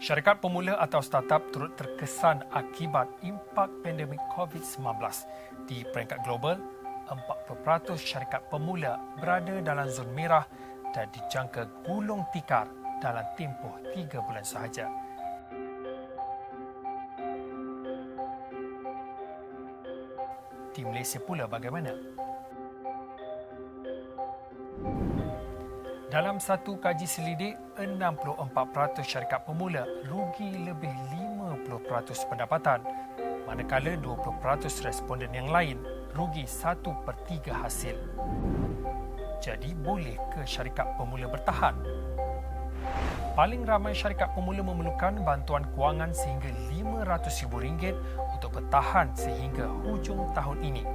Syarikat pemula atau startup turut terkesan akibat impak pandemik COVID-19. Di peringkat global, 40% syarikat pemula berada dalam zon merah dan dijangka gulung tikar dalam tempoh 3 bulan sahaja. Di Malaysia pula bagaimana? Dalam satu kaji selidik, 64% syarikat pemula rugi lebih 50% pendapatan, manakala 20% responden yang lain rugi 1/3 hasil. Jadi, boleh ke syarikat pemula bertahan? Paling ramai syarikat pemula memerlukan bantuan kewangan sehingga RM500,000 untuk bertahan sehingga hujung tahun ini.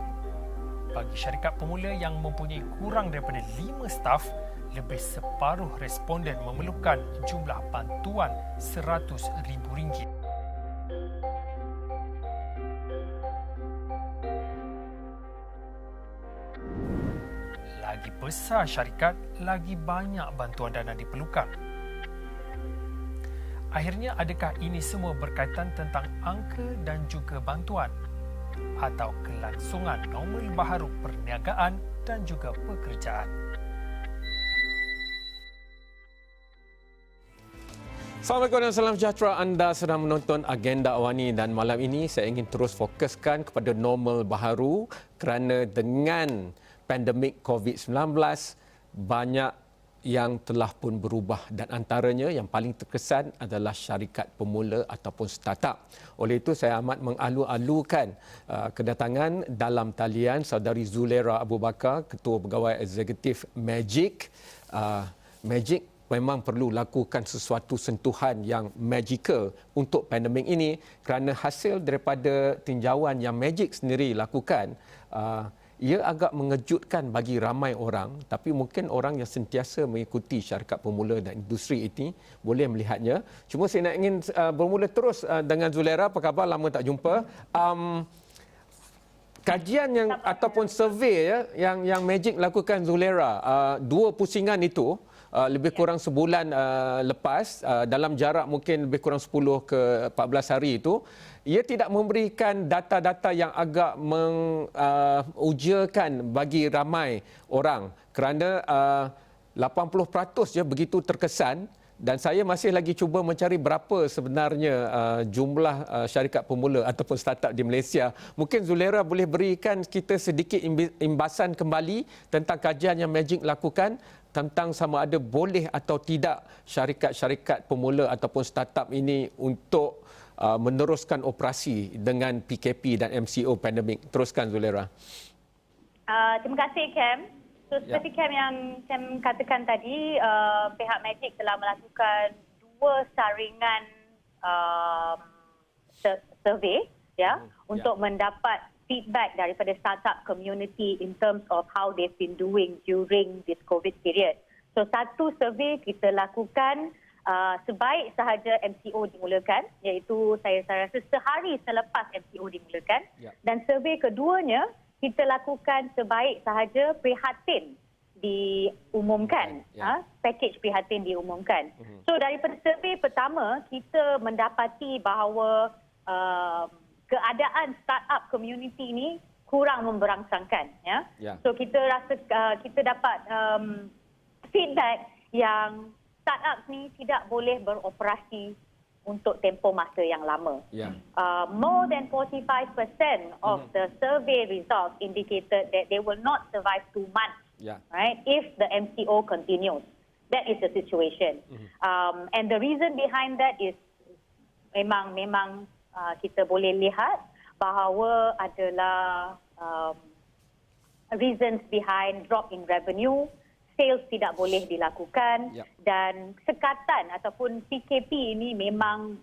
Bagi syarikat pemula yang mempunyai kurang daripada 5 staf, lebih separuh responden memerlukan jumlah bantuan RM100,000. Lagi besar syarikat, lagi banyak bantuan dana diperlukan. Akhirnya, adakah ini semua berkaitan tentang angka dan juga bantuan? Atau kelangsungan normal baharu perniagaan dan juga pekerjaan? Assalamualaikum dan salam sejahtera. Anda sedang menonton Agenda Awani dan malam ini saya ingin terus fokuskan kepada normal baharu kerana dengan pandemik COVID-19 banyak yang telah pun berubah dan antaranya yang paling terkesan adalah syarikat pemula ataupun startup. Oleh itu saya amat mengalu-alukan kedatangan dalam talian saudari Zulera Abu Bakar, Ketua Pegawai Eksekutif Magic. Magic memang perlu lakukan sesuatu sentuhan yang magical untuk pandemik ini kerana hasil daripada tinjauan yang Magic sendiri lakukan, ia agak mengejutkan bagi ramai orang, tapi mungkin orang yang sentiasa mengikuti syarikat pemula dan industri ini boleh melihatnya. Cuma saya nak ingin bermula terus dengan Zulera. Apa khabar? Lama tak jumpa. Kajian yang ataupun survey yang Magic lakukan, Zulera, 2 pusingan itu lebih kurang sebulan lepas, dalam jarak mungkin lebih kurang 10 ke 14 hari itu, ia tidak memberikan data-data yang agak mengujakan bagi ramai orang kerana 80% je begitu terkesan. Dan saya masih lagi cuba mencari berapa sebenarnya jumlah syarikat pemula ataupun startup di Malaysia. Mungkin Zulera boleh berikan kita sedikit imbasan kembali tentang kajian yang Magic lakukan tentang sama ada boleh atau tidak syarikat-syarikat pemula ataupun startup ini untuk meneruskan operasi dengan PKP dan MCO pandemik. Teruskan, Zulera. Terima kasih, Cam. So, seperti yang Cam katakan tadi, pihak Magic telah melakukan 2 saringan survey untuk mendapat feedback daripada startup community in terms of how they've been doing during this COVID period. So, satu survey kita lakukan sebaik sahaja MCO dimulakan, iaitu saya rasa sehari selepas MCO dimulakan. Dan survey keduanya, kita lakukan sebaik sahaja prihatin diumumkan, package prihatin diumumkan. So daripada survey pertama, kita mendapati bahawa keadaan startup community ini kurang memberangsangkan. So kita rasa kita dapat feedback yang startup ni tidak boleh beroperasi untuk tempoh masa yang lama. More than 45% of the survey results indicated that they will not survive 2 months, right? If the MCO continues, that is the situation. And the reason behind that is memang kita boleh lihat bahawa adalah reasons behind drop in revenue. Sales tidak boleh dilakukan dan sekatan ataupun PKP ini memang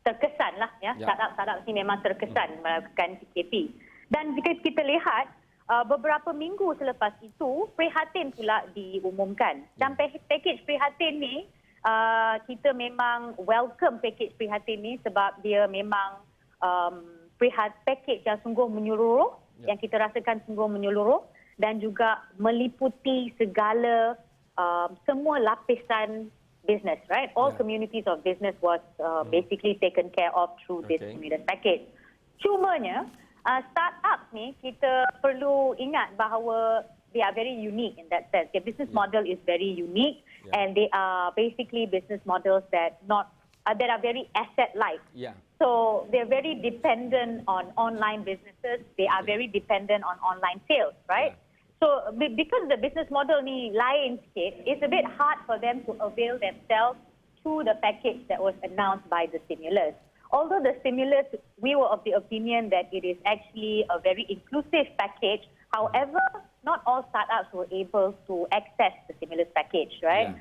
terkesan lah. Startup ini memang terkesan melakukan PKP. Dan jika kita lihat beberapa minggu selepas itu, prihatin pula diumumkan. Dan package prihatin ni, kita memang welcome package prihatin ni sebab dia memang package yang sungguh menyeluruh, yang kita rasakan sungguh menyeluruh dan juga meliputi segala semua lapisan business, right? All communities of business was basically taken care of through this stimulus package. Cumanya, startups ni kita perlu ingat bahawa they are very unique in that sense. Their business model is very unique, and they are basically business models that are very asset-like. So they're very dependent on online businesses. They are very dependent on online sales, right? So because the business model ni lain sikit, it's a bit hard for them to avail themselves to the package that was announced by the stimulus. Although the stimulus, we were of the opinion that it is actually a very inclusive package. However, not all startups were able to access the stimulus package, right?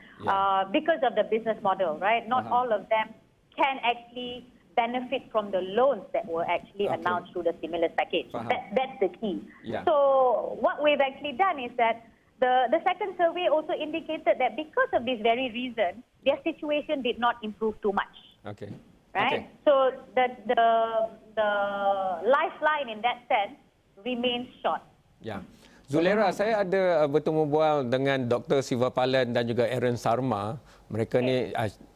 Because of the business model, right? Not all of them can actually benefit from the loans that were actually announced through the stimulus package. That's the key. So what we've actually done is that the second survey also indicated that because of this very reason, their situation did not improve too much. Right? So the lifeline in that sense remains short. Zulera, saya ada bertemu bual dengan Dr. Siva Palan dan juga Aaron Sarma. Mereka ni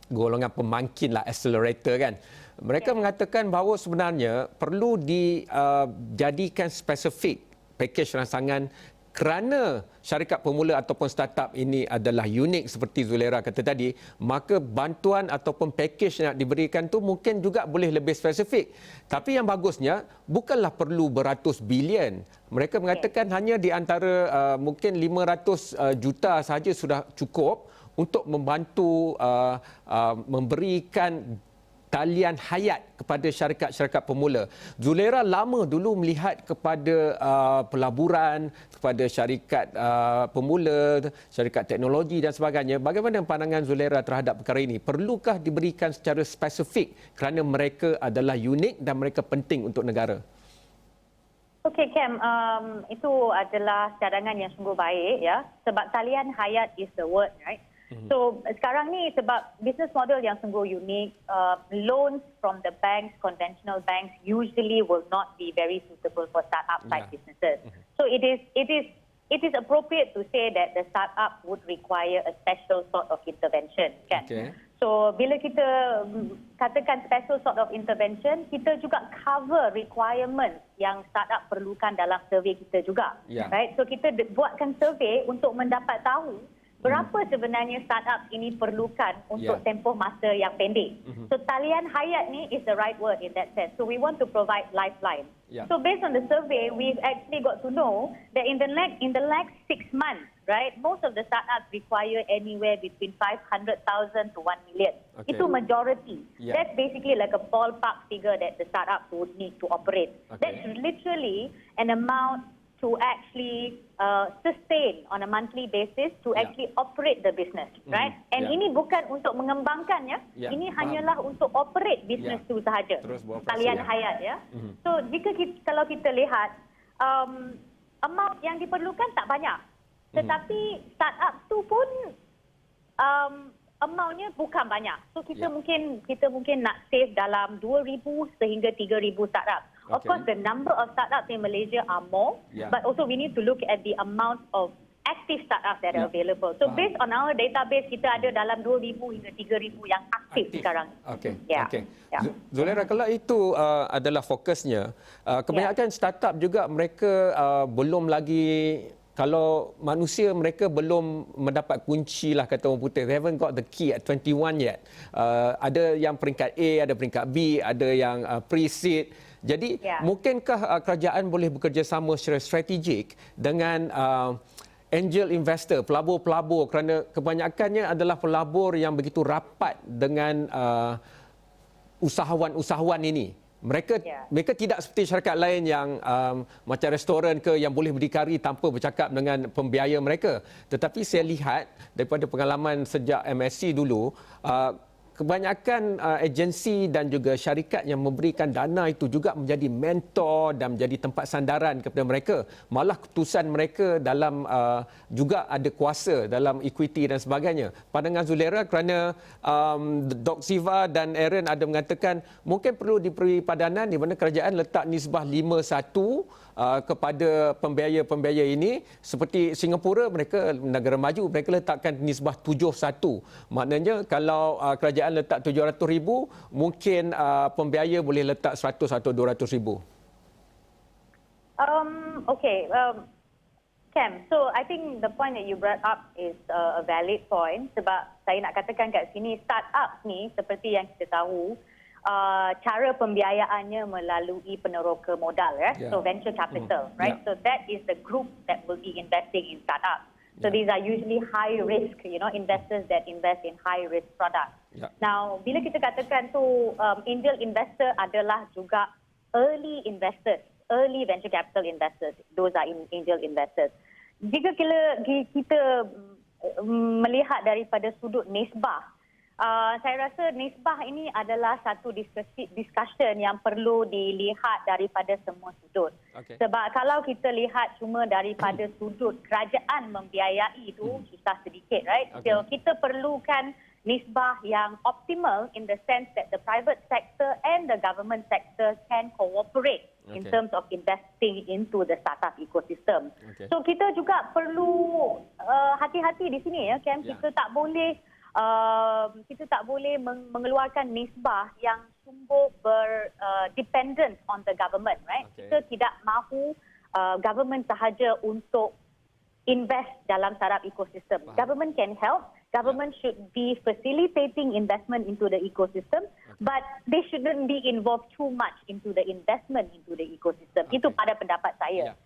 golongan pemangkin lah, accelerator kan. Mereka mengatakan bahawa sebenarnya perlu dijadikan spesifik pakej rangsangan kerana syarikat pemula ataupun startup ini adalah unik seperti Zulera kata tadi, maka bantuan ataupun pakej yang diberikan tu mungkin juga boleh lebih spesifik. Tapi yang bagusnya bukanlah perlu beratus bilion. Mereka mengatakan hanya di antara mungkin 500 juta sahaja sudah cukup untuk membantu memberikan talian hayat kepada syarikat-syarikat pemula. Zulera lama dulu melihat kepada pelaburan, kepada syarikat pemula, syarikat teknologi dan sebagainya. Bagaimana pandangan Zulera terhadap perkara ini? Perlukah diberikan secara spesifik kerana mereka adalah unik dan mereka penting untuk negara? Okey, Cam, itu adalah cadangan yang sungguh baik, ya. Sebab talian hayat is the word, right? So sekarang ni sebab business model yang sungguh unik, loans from the banks, conventional banks usually will not be very suitable for startup type businesses. So it is appropriate to say that the startup would require a special sort of intervention, kan? So bila kita katakan special sort of intervention, kita juga cover requirements yang startup perlukan dalam survey kita juga, right? So kita buatkan survey untuk mendapat tahu berapa sebenarnya startup ini perlukan untuk tempoh masa yang pendek. So talian hayat ni is the right word in that sense. So we want to provide lifeline. So based on the survey, we've actually got to know that in the next 6 months, right, most of the startups require anywhere between 500,000 to 1 million. Itu majority. That's basically like a ballpark figure that the startup would need to operate. That's literally an amount to actually sustain on a monthly basis to actually operate the business, right? And ini bukan untuk mengembangkannya, ini hanyalah untuk operate business tu sahaja. Talian hayat, ya. So kalau kita lihat, amount yang diperlukan tak banyak. Tetapi startup tu pun amountnya bukan banyak. So kita mungkin nak save dalam 2,000 sehingga 3,000 startup. Of course, the number of startups in Malaysia are more, but also we need to look at the amount of active startups that are available. So based on our database, kita ada dalam 2,000 hingga 3,000 yang aktif sekarang. Zulera, kalau itu adalah fokusnya, kebanyakan startup juga mereka belum lagi, kalau manusia mereka belum mendapat kunci lah kata orang putih. They haven't got the key at 21 yet. Ada yang peringkat A, ada peringkat B, ada yang pre-seed. Jadi mungkinkah kerajaan boleh bekerjasama secara strategik dengan angel investor, pelabur-pelabur, kerana kebanyakannya adalah pelabur yang begitu rapat dengan usahawan-usahawan ini. Mereka tidak seperti syarikat lain yang macam restoran ke yang boleh berdikari tanpa bercakap dengan pembiaya mereka. Tetapi saya lihat daripada pengalaman sejak MSC dulu, kebanyakan agensi dan juga syarikat yang memberikan dana itu juga menjadi mentor dan menjadi tempat sandaran kepada mereka. Malah keputusan mereka dalam juga ada kuasa dalam equity dan sebagainya. Pandangan Zulera, kerana Dr. Siva dan Aaron ada mengatakan mungkin perlu diberi padanan di mana kerajaan letak nisbah 5-1 kepada pembiaya-pembiaya ini. Seperti Singapura, mereka negara maju, mereka letakkan nisbah 7:1. Maknanya kalau kerajaan letak 700,000, mungkin pembiaya boleh letak 100 atau 200,000. Okay, Cam, so I think the point that you brought up is a valid point sebab saya nak katakan kat sini startup ni seperti yang kita tahu cara pembiayaannya melalui peneroka modal, so venture capital, right? So that is the group that will be investing in startups. So these are usually high risk, investors that invest in high risk products. Now, bila kita katakan tu angel investor adalah juga early investors, early venture capital investors. Those are angel investors. Jika kita melihat daripada sudut nisbah, saya rasa nisbah ini adalah satu discussion yang perlu dilihat daripada semua sudut. Okay. Sebab kalau kita lihat cuma daripada sudut kerajaan membiayai itu susah sedikit, right? Okay. So kita perlukan nisbah yang optimal in the sense that the private sector and the government sector can cooperate in terms of investing into the startup ecosystem. Okay. So kita juga perlu hati-hati di sini, ya, Cam. Kita tak boleh mengeluarkan nisbah yang sungguh dependent on the government, right? Okay. Kita tidak mahu government sahaja untuk invest dalam startup ecosystem. Government can help. Government should be facilitating investment into the ecosystem, but they shouldn't be involved too much into the investment into the ecosystem. Itu pada pendapat saya.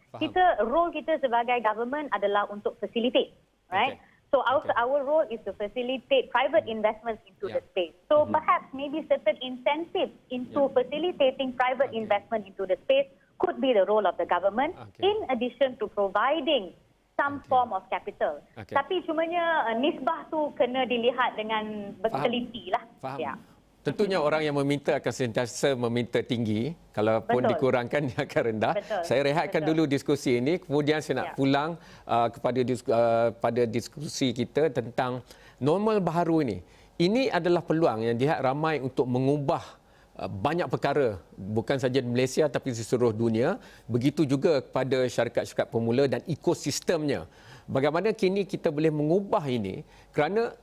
Role kita sebagai government adalah untuk facilitate, right? So our role is to facilitate private investments into the space. So perhaps maybe certain incentives into facilitating private investment into the space could be the role of the government in addition to providing some form of capital. Tapi cumanya nisbah tu kena dilihat dengan berteliti lah. Faham. Ya. Tentunya orang yang meminta akan sentiasa meminta tinggi. Kalaupun dikurangkan, dia akan rendah. Saya rehatkan dulu diskusi ini. Kemudian saya nak pulang pada diskusi kita tentang normal baharu ini. Ini adalah peluang yang dilihat ramai untuk mengubah banyak perkara, bukan saja di Malaysia tapi di seluruh dunia. Begitu juga kepada syarikat-syarikat pemula dan ekosistemnya. Bagaimana kini kita boleh mengubah ini, kerana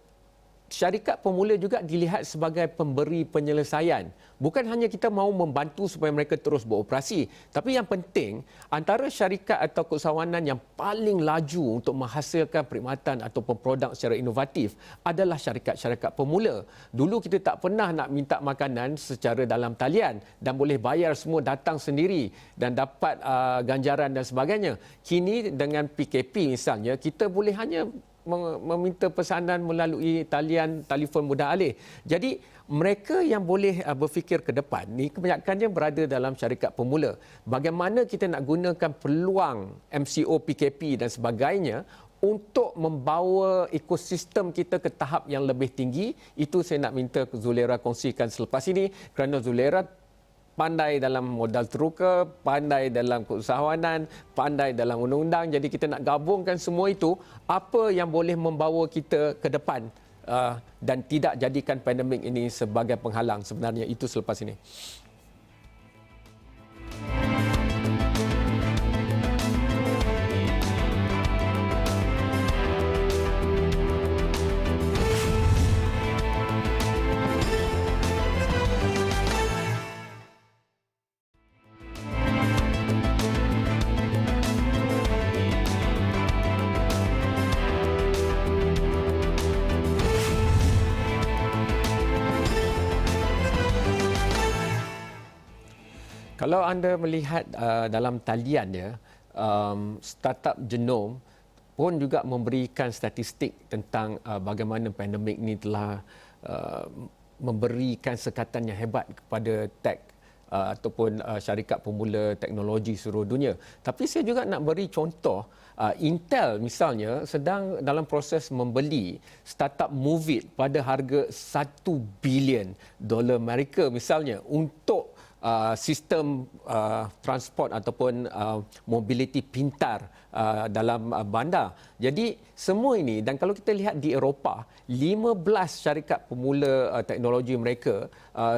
syarikat pemula juga dilihat sebagai pemberi penyelesaian. Bukan hanya kita mahu membantu supaya mereka terus beroperasi, tapi yang penting antara syarikat atau keusahawanan yang paling laju untuk menghasilkan perkhidmatan ataupun produk secara inovatif adalah syarikat-syarikat pemula. Dulu kita tak pernah nak minta makanan secara dalam talian dan boleh bayar semua datang sendiri dan dapat ganjaran dan sebagainya. Kini dengan PKP misalnya, kita boleh hanya meminta pesanan melalui telefon mudah alih. Jadi mereka yang boleh berfikir ke depan ni kebanyakannya berada dalam syarikat pemula. Bagaimana kita nak gunakan peluang MCO, PKP dan sebagainya untuk membawa ekosistem kita ke tahap yang lebih tinggi. Itu saya nak minta Zulairat kongsikan selepas ini, kerana Zulairat pandai dalam modal teruka, pandai dalam keusahawanan, pandai dalam undang-undang. Jadi kita nak gabungkan semua itu, apa yang boleh membawa kita ke depan dan tidak jadikan pandemik ini sebagai penghalang. Sebenarnya itu selepas ini. Kalau anda melihat dalam talian ya, startup Genome pun juga memberikan statistik tentang bagaimana pandemik ini telah memberikan sekatan yang hebat kepada tech ataupun syarikat pemula teknologi seluruh dunia. Tapi saya juga nak beri contoh, Intel misalnya sedang dalam proses membeli startup Movit pada harga $1 bilion Amerika misalnya untuk sistem transport ataupun mobility pintar dalam bandar. Jadi semua ini, dan kalau kita lihat di Eropah, 15 syarikat pemula teknologi mereka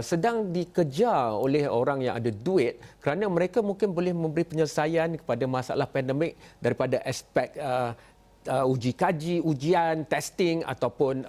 sedang dikejar oleh orang yang ada duit kerana mereka mungkin boleh memberi penyelesaian kepada masalah pandemik daripada aspek uji kaji, ujian, testing ataupun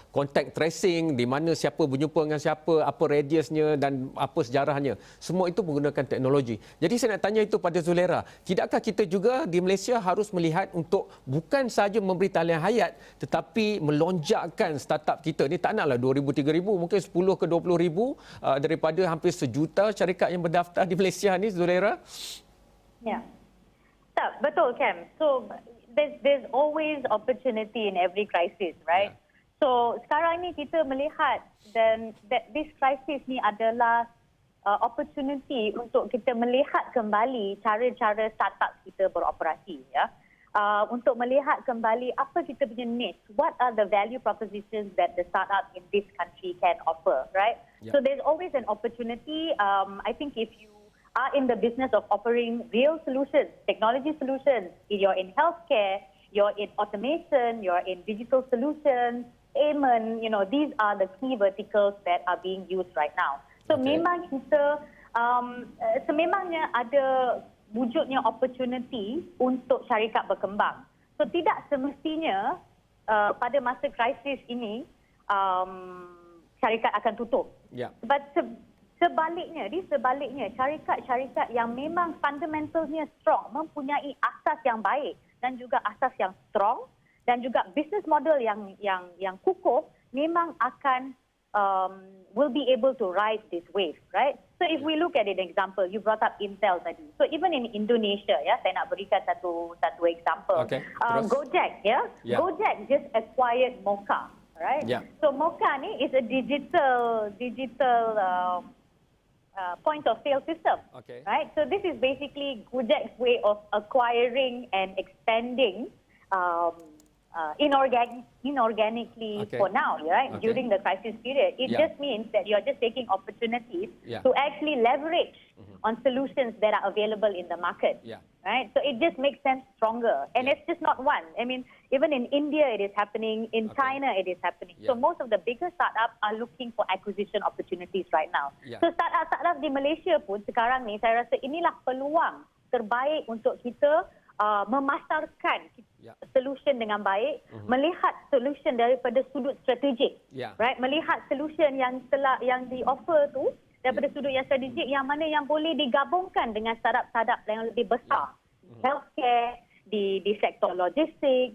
contact tracing, di mana siapa berjumpa dengan siapa, apa radiusnya dan apa sejarahnya. Semua itu menggunakan teknologi. Jadi saya nak tanya itu pada Zulera, tidakkah kita juga di Malaysia harus melihat untuk bukan sahaja memberi talian hayat tetapi melonjakkan startup kita ni, tak naklah 2,000, 3,000, mungkin 10 ke 20,000 daripada hampir 1 juta syarikat yang berdaftar di Malaysia ni, Zulera? Ya. Tak, betul Cam. So there's always opportunity in every crisis, right? Yeah. So sekarang ni kita melihat dan this crisis ni adalah opportunity untuk kita melihat kembali cara-cara startup kita beroperasi, ya. Untuk melihat kembali apa kita punya niche, what are the value propositions that the startup in this country can offer, right? Yeah. So there's always an opportunity. I think if you are in the business of offering real solutions, technology solutions, you're in healthcare, you're in automation, you're in digital solutions, payment, these are the key verticals that are being used right now. So memang kita, sememangnya ada wujudnya opportunity untuk syarikat berkembang. So tidak semestinya pada masa krisis ini, syarikat akan tutup. Yeah. But sebaliknya, syarikat-syarikat yang memang fundamentalnya strong, mempunyai asas yang baik dan juga asas yang strong dan juga business model yang kukuh, memang akan will be able to ride this wave, right? So if we look at an example, you brought up Intel tadi. So even in Indonesia, ya, saya nak berikan satu example. Okay. Gojek, ya, yeah. Gojek just acquired Mocha, right? Yeah. So Mocha ni is a digital point of sale system, right? So this is basically Gojek's way of acquiring and expanding inorganically for now, right? During the crisis period. It just means that you're just taking opportunities to actually leverage on solutions that are available in the market, right? So it just makes them stronger. And it's just not one. I mean, even in India it is happening, in China it is happening. So most of the bigger startups are looking for acquisition opportunities right now. So startup di Malaysia pun sekarang ni, saya rasa inilah peluang terbaik untuk kita memasarkan solution dengan baik, melihat solution daripada sudut strategik, right? Melihat solution yang di-offer tu daripada sudut yang strategik, yang mana yang boleh digabungkan dengan startup-startup yang lebih besar. Healthcare, di sektor logistik,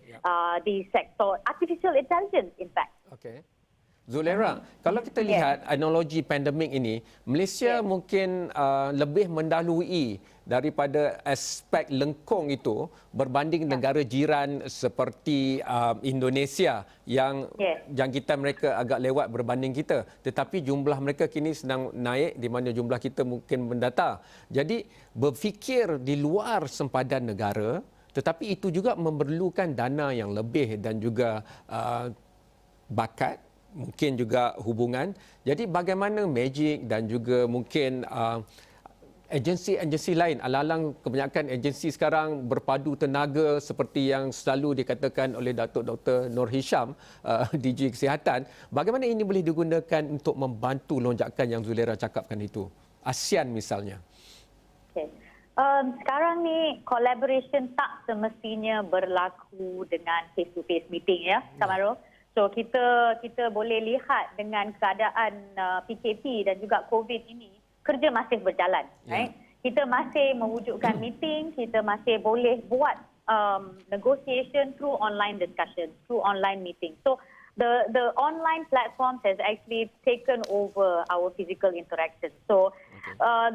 di sektor artificial intelligence, in fact. Okay. Zulera, kalau kita lihat analogi pandemik ini, Malaysia mungkin lebih mendahului daripada aspek lengkung itu berbanding negara jiran seperti Indonesia yang jangkitan mereka agak lewat berbanding kita. Tetapi jumlah mereka kini sedang naik di mana jumlah kita mungkin mendata. Jadi berfikir di luar sempadan negara, tetapi itu juga memerlukan dana yang lebih dan juga bakat, mungkin juga hubungan. Jadi bagaimana Magic dan juga mungkin agensi-agensi lain, alang-alang kebanyakan agensi sekarang berpadu tenaga seperti yang selalu dikatakan oleh Datuk Dr. Nur Hisham, DG Kesihatan, bagaimana ini boleh digunakan untuk membantu lonjakan yang Zulera cakapkan itu? ASEAN misalnya. Okay. Sekarang ni collaboration tak semestinya berlaku dengan face-to-face meeting, ya, Kamaru. So kita boleh lihat dengan keadaan PKP dan juga COVID ini, kerja masih berjalan, right? Kita masih mewujudkan meeting, kita masih boleh buat negotiation through online discussion, through online meeting. So the online platforms has actually taken over our physical interaction. So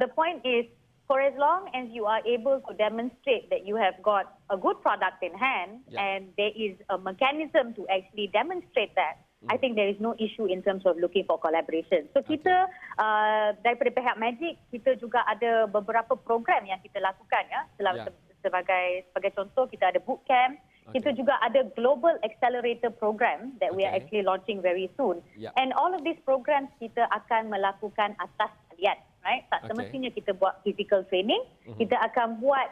the point is, for as long as you are able to demonstrate that you have got a good product in hand and there is a mechanism to actually demonstrate that, I think there is no issue in terms of looking for collaboration. So kita daripada pihak Magic, kita juga ada beberapa program yang kita lakukan, ya. Sebagai contoh, kita ada bootcamp. Kita juga ada Global Accelerator Program that we are actually launching very soon. And all of these programs kita akan melakukan atas talian. right? Tak semestinya kita buat physical training. Kita akan buat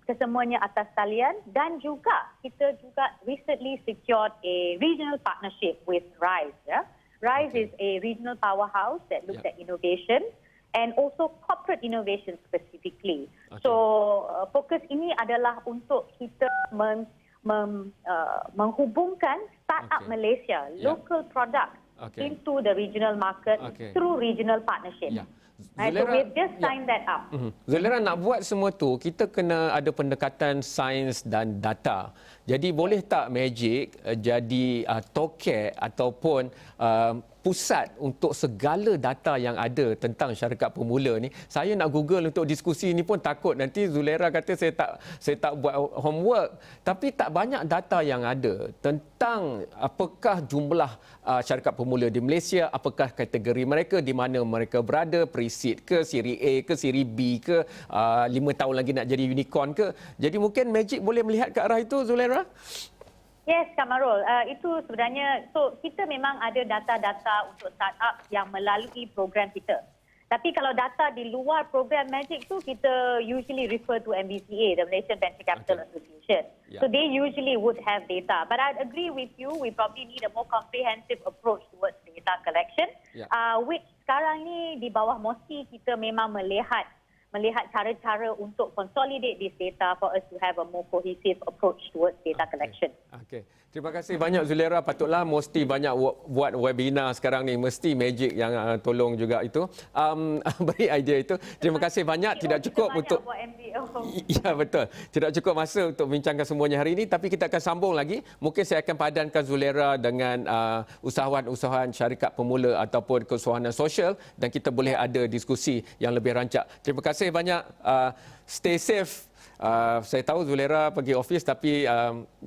kesemuanya atas talian, dan juga kita juga recently secured a regional partnership with RISE. Yeah? RISE is a regional powerhouse that looks at innovation and also corporate innovation specifically. So fokus ini adalah untuk kita menghubungkan startup Malaysia, local product into the regional market through regional partnership. Right, so we've just signed that up. Zulera, nak buat semua tu, kita kena ada pendekatan sains dan data. Jadi boleh tak Magic jadi toket ataupun pusat untuk segala data yang ada tentang syarikat pemula ni? Saya nak Google untuk diskusi ni pun takut nanti Zulera kata saya tak buat homework. Tapi tak banyak data yang ada tentang apakah jumlah syarikat pemula di Malaysia, apakah kategori mereka, di mana mereka berada, pre-seed ke, siri A ke, siri B ke, 5 tahun lagi nak jadi unicorn ke. Jadi mungkin Magic boleh melihat ke arah itu, Zulera? Yes, Kak Marul. Itu sebenarnya, so kita memang ada data-data untuk startup yang melalui program kita. Tapi kalau data di luar program Magic tu, kita usually refer to MBCA, the Malaysian Venture Capital Association. So they usually would have data. But I'd agree with you, we probably need a more comprehensive approach towards data collection, which sekarang ni di bawah MOSTI kita memang melihat cara-cara untuk consolidate this data for us to have a more cohesive approach towards data collection. Okey. Terima kasih banyak Zulera. Patutlah mesti banyak buat webinar sekarang ni. Mesti Magic yang tolong juga itu. Beri idea itu. Terima kasih banyak. Tidak cukup untuk... Ya, betul. Tidak cukup masa untuk bincangkan semuanya hari ini. Tapi kita akan sambung lagi. Mungkin saya akan padankan Zulera dengan usahawan syarikat pemula ataupun kesusahan sosial. Dan kita boleh ada diskusi yang lebih rancak. Terima kasih banyak. Stay safe. Saya tahu Zulera pergi office, tapi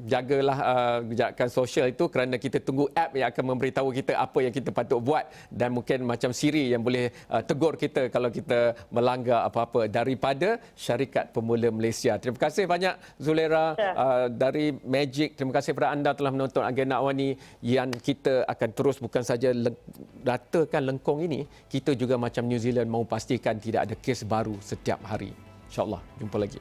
jagalah jagakan sosial itu, kerana kita tunggu app yang akan memberitahu kita apa yang kita patut buat, dan mungkin macam Siri yang boleh tegur kita kalau kita melanggar apa-apa daripada Syarikat Pemula Malaysia. Terima kasih banyak Zulera dari Magic. Terima kasih kepada anda telah menonton Agenda Awani, yang kita akan terus bukan saja datakan lengkung ini, kita juga macam New Zealand mahu pastikan tidak ada kes baru setiap hari. InsyaAllah. Jumpa lagi.